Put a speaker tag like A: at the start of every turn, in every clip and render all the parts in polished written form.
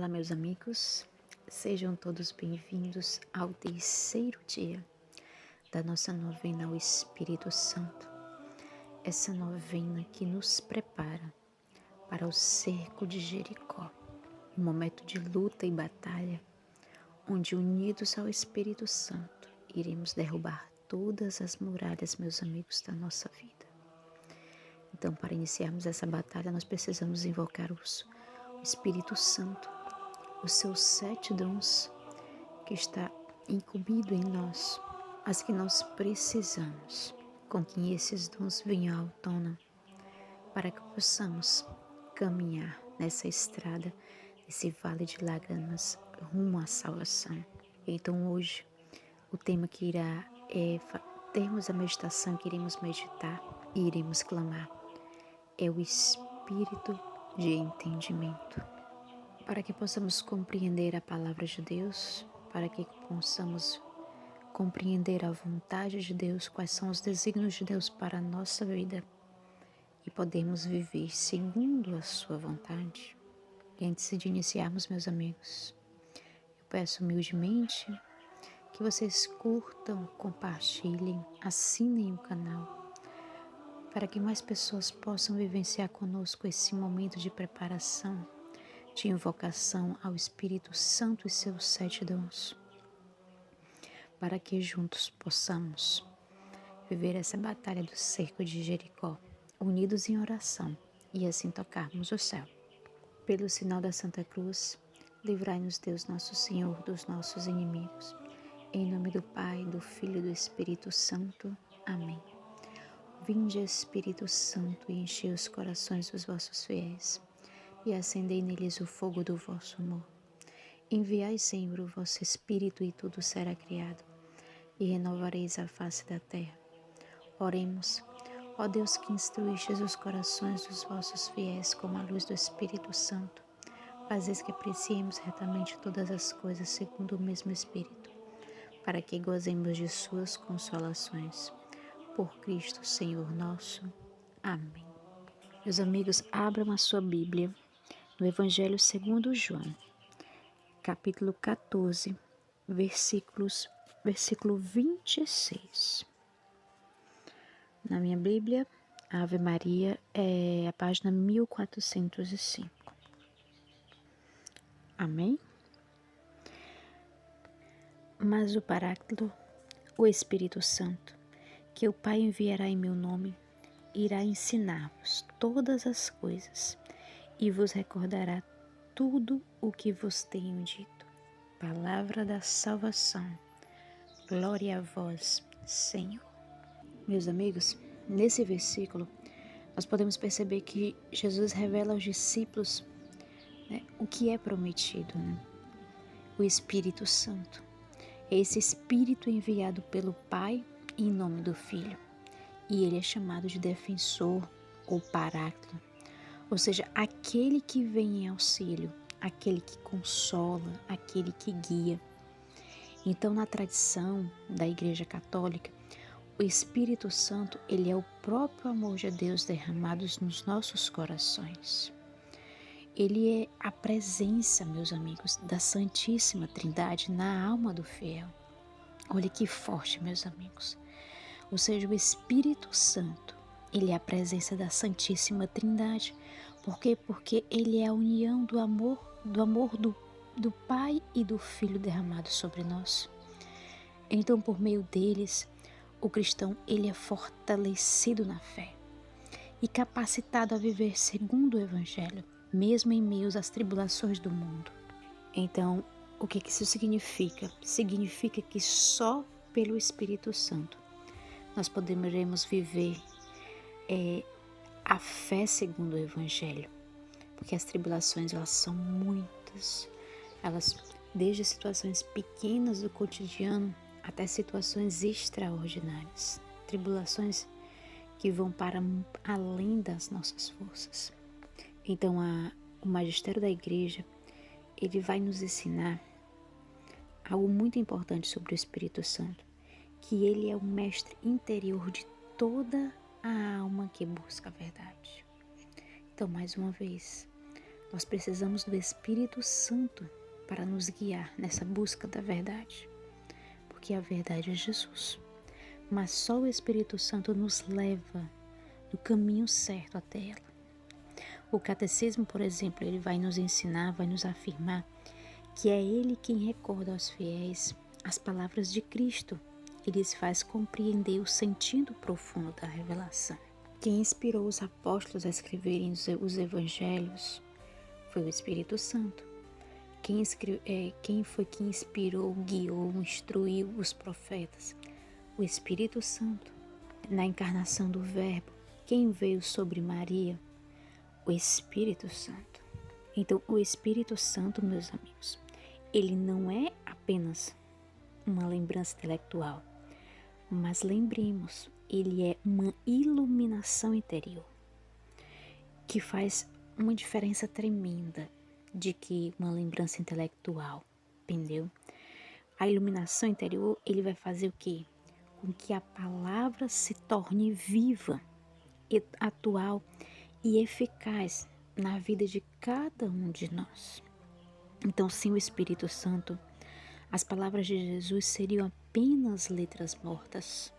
A: Olá, meus amigos, sejam todos bem-vindos ao terceiro dia da nossa novena ao Espírito Santo. Essa novena que nos prepara para o cerco de Jericó, um momento de luta e batalha, onde unidos ao Espírito Santo iremos derrubar todas as muralhas, meus amigos, da nossa vida. Então, para iniciarmos essa batalha, nós precisamos invocar o Espírito Santo, os seus 7 dons que está incumbido em nós, mas que nós precisamos com que esses dons venham à tona para que possamos caminhar nessa estrada, nesse vale de lágrimas rumo à salvação. Então hoje o tema que irá termos a meditação que iremos meditar e iremos clamar é o Espírito de entendimento. Para que possamos compreender a palavra de Deus, para que possamos compreender a vontade de Deus, quais são os desígnios de Deus para a nossa vida e podermos viver segundo a sua vontade. E antes de iniciarmos, meus amigos, eu peço humildemente que vocês curtam, compartilhem, assinem o canal, para que mais pessoas possam vivenciar conosco esse momento de preparação, de invocação ao Espírito Santo e seus 7 dons, para que juntos possamos viver essa batalha do cerco de Jericó, unidos em oração e assim tocarmos o céu. Pelo sinal da Santa Cruz, livrai-nos Deus nosso Senhor dos nossos inimigos. Em nome do Pai, do Filho e do Espírito Santo. Amém. Vinde, Espírito Santo, e enchei os corações dos vossos fiéis, e acendei neles o fogo do vosso amor. Enviai, Senhor, o vosso Espírito, e tudo será criado, e renovareis a face da terra. Oremos, ó Deus que instruístes os corações dos vossos fiéis com a luz do Espírito Santo, fazeis que apreciemos retamente todas as coisas segundo o mesmo Espírito, para que gozemos de suas consolações. Por Cristo, Senhor nosso. Amém. Meus amigos, abram a sua Bíblia no Evangelho segundo João, capítulo 14, versículo 26. Na minha Bíblia, a Ave Maria é a página 1405. Amém? Mas o Paráclito, o Espírito Santo, que o Pai enviará em meu nome, irá ensinar-vos todas as coisas e vos recordará tudo o que vos tenho dito. Palavra da salvação. Glória a vós, Senhor. Meus amigos, nesse versículo, nós podemos perceber que Jesus revela aos discípulos, o que é prometido, o Espírito Santo. É esse Espírito enviado pelo Pai em nome do Filho. E ele é chamado de defensor ou Paráclito, ou seja, aquele que vem em auxílio, aquele que consola, aquele que guia. Então, na tradição da Igreja Católica, o Espírito Santo, ele é o próprio amor de Deus derramado nos nossos corações. Ele é a presença, meus amigos, da Santíssima Trindade na alma do fiel. Olha que forte, meus amigos. Ou seja, o Espírito Santo, ele é a presença da Santíssima Trindade. Por quê? Porque ele é a união do amor do Pai e do Filho derramado sobre nós. Então, por meio deles, o cristão, ele é fortalecido na fé e capacitado a viver segundo o Evangelho, mesmo em meio às tribulações do mundo. Então, o que isso significa? Significa que só pelo Espírito Santo nós poderemos viver a fé segundo o Evangelho, porque as tribulações, elas são muitas, elas desde situações pequenas do cotidiano até situações extraordinárias, tribulações que vão para além das nossas forças. Então, o magistério da Igreja, ele vai nos ensinar algo muito importante sobre o Espírito Santo, que ele é o mestre interior de toda a alma que busca a verdade. Então, mais uma vez, Nós precisamos do Espírito Santo para nos guiar nessa busca da verdade, porque a verdade é Jesus. Mas só o Espírito Santo nos leva no caminho certo até ela. O catecismo, por exemplo, ele vai nos ensinar, vai nos afirmar que é ele quem recorda aos fiéis as palavras de Cristo e lhes faz compreender o sentido profundo da revelação. Quem inspirou os apóstolos a escreverem os evangelhos foi o Espírito Santo. Quem foi que inspirou, guiou, instruiu os profetas? O Espírito Santo. Na encarnação do Verbo, quem veio sobre Maria? O Espírito Santo. Então, o Espírito Santo, meus amigos, ele não é apenas uma lembrança intelectual, mas lembremos, ele é uma iluminação interior, que faz uma diferença tremenda de que uma lembrança intelectual, entendeu? A iluminação interior, ele vai fazer o quê? Com que a palavra se torne viva, atual e eficaz na vida de cada um de nós. Então, sem o Espírito Santo, as palavras de Jesus seriam apenas letras mortas.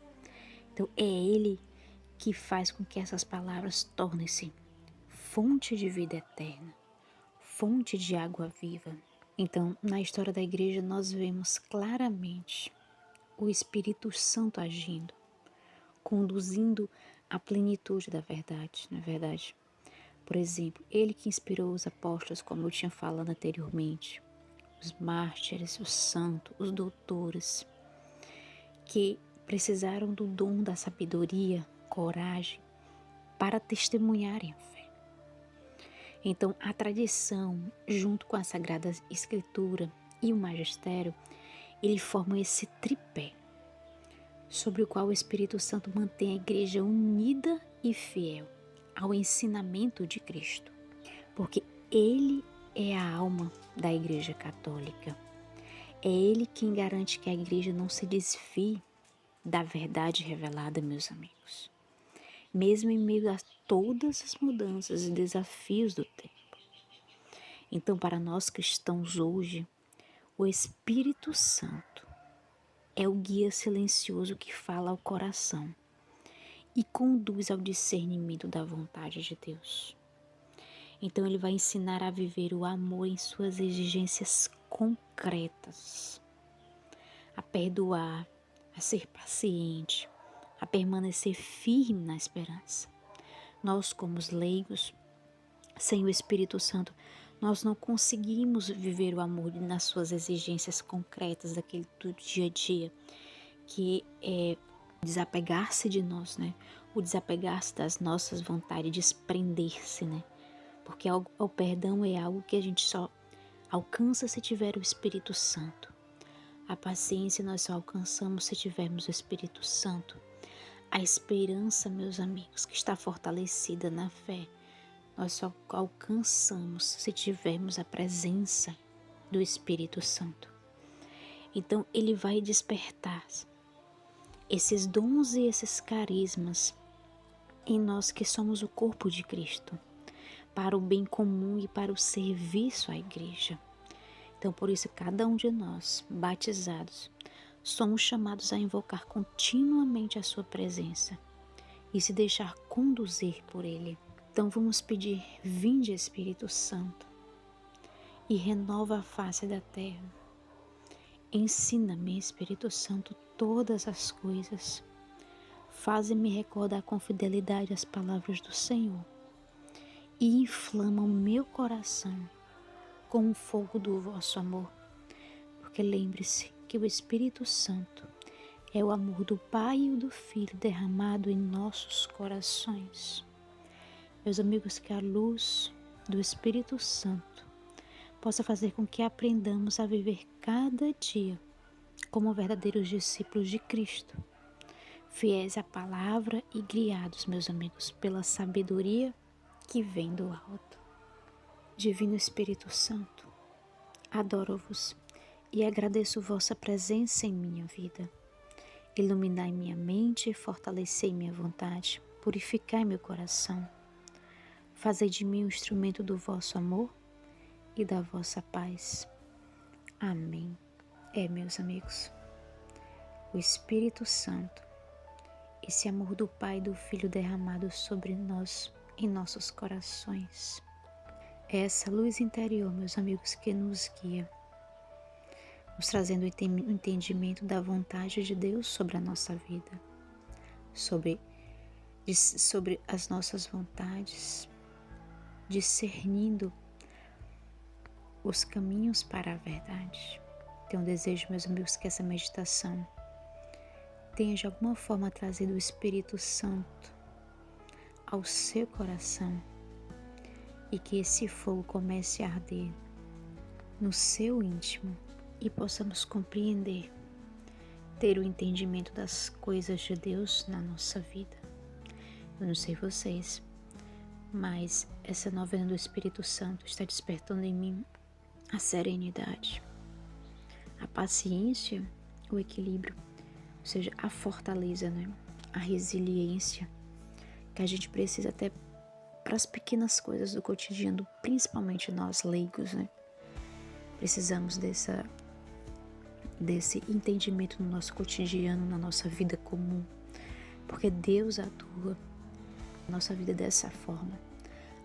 A: Então, é Ele que faz com que essas palavras tornem-se fonte de vida eterna, fonte de água viva. Então, na história da igreja, nós vemos claramente o Espírito Santo agindo, conduzindo à plenitude da verdade, não é verdade? Por exemplo, ele que inspirou os apóstolos, como eu tinha falado anteriormente, os mártires, os santos, os doutores, que precisaram do dom da sabedoria, coragem, para testemunharem a fé. Então, a tradição, junto com a Sagrada Escritura e o magistério, ele formam esse tripé, sobre o qual o Espírito Santo mantém a igreja unida e fiel ao ensinamento de Cristo, porque ele é a alma da Igreja Católica. É ele quem garante que a igreja não se desvie da verdade revelada, meus amigos, mesmo em meio a todas as mudanças e desafios do tempo. Então, para nós cristãos hoje, o Espírito Santo é o guia silencioso que fala ao coração e conduz ao discernimento da vontade de Deus. Então ele vai ensinar a viver o amor em suas exigências concretas, a perdoar, a ser paciente, a permanecer firme na esperança. Nós, como os leigos, sem o Espírito Santo, nós não conseguimos viver o amor nas suas exigências concretas daquele do dia a dia, que é desapegar-se de nós, né? O desapegar-se das nossas vontades, desprender-se, né? Porque o perdão é algo que a gente só alcança se tiver o Espírito Santo. A paciência nós só alcançamos se tivermos o Espírito Santo. A esperança, meus amigos, que está fortalecida na fé, nós só alcançamos se tivermos a presença do Espírito Santo. Então, ele vai despertar esses dons e esses carismas em nós que somos o corpo de Cristo, para o bem comum e para o serviço à igreja. Então, por isso, cada um de nós, batizados, somos chamados a invocar continuamente a sua presença e se deixar conduzir por Ele. Então, vamos pedir: vinde, Espírito Santo, e renova a face da terra. Ensina-me, Espírito Santo, todas as coisas. Faze-me recordar com fidelidade as palavras do Senhor e inflama o meu coração com o fogo do vosso amor. Porque lembre-se que o Espírito Santo é o amor do Pai e do Filho derramado em nossos corações. Meus amigos, que a luz do Espírito Santo possa fazer com que aprendamos a viver cada dia como verdadeiros discípulos de Cristo, fiéis à palavra e guiados, meus amigos, pela sabedoria que vem do alto. Divino Espírito Santo, adoro-vos e agradeço vossa presença em minha vida. Iluminai minha mente, fortalecei minha vontade, purificai meu coração. Fazei de mim um instrumento do vosso amor e da vossa paz. Amém. Meus amigos, o Espírito Santo, esse amor do Pai e do Filho derramado sobre nós, em nossos corações, é essa luz interior, meus amigos, que nos guia, nos trazendo o entendimento da vontade de Deus sobre a nossa vida, sobre as nossas vontades, discernindo os caminhos para a verdade. Tenho desejo, meus amigos, que essa meditação tenha de alguma forma trazido o Espírito Santo ao seu coração e que esse fogo comece a arder no seu íntimo e possamos compreender, ter o entendimento das coisas de Deus na nossa vida. Eu não sei vocês, mas essa novena do Espírito Santo está despertando em mim a serenidade, a paciência, o equilíbrio, ou seja, a fortaleza, né? A resiliência que a gente precisa até para as pequenas coisas do cotidiano, principalmente nós leigos, né? Precisamos desse entendimento no nosso cotidiano, na nossa vida comum, porque Deus atua na nossa vida dessa forma,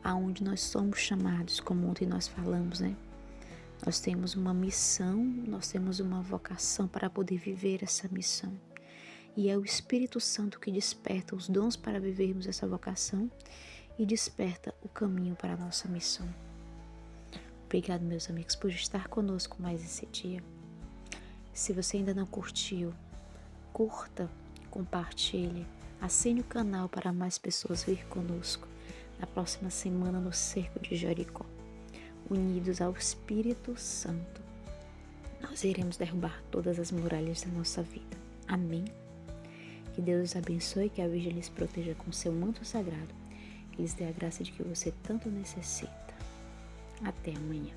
A: aonde nós somos chamados, como ontem nós falamos, né? Nós temos uma missão, nós temos uma vocação para poder viver essa missão. E é o Espírito Santo que desperta os dons para vivermos essa vocação e desperta o caminho para a nossa missão. Obrigado, meus amigos, por estar conosco mais esse dia. Se você ainda não curtiu, curta, compartilhe, assine o canal para mais pessoas vir conosco na próxima semana no Cerco de Jericó. Unidos ao Espírito Santo, nós iremos derrubar todas as muralhas da nossa vida. Amém? Que Deus os abençoe, que a Virgem lhes proteja com seu manto sagrado, que lhes dê a graça de que você tanto necessita. Até amanhã.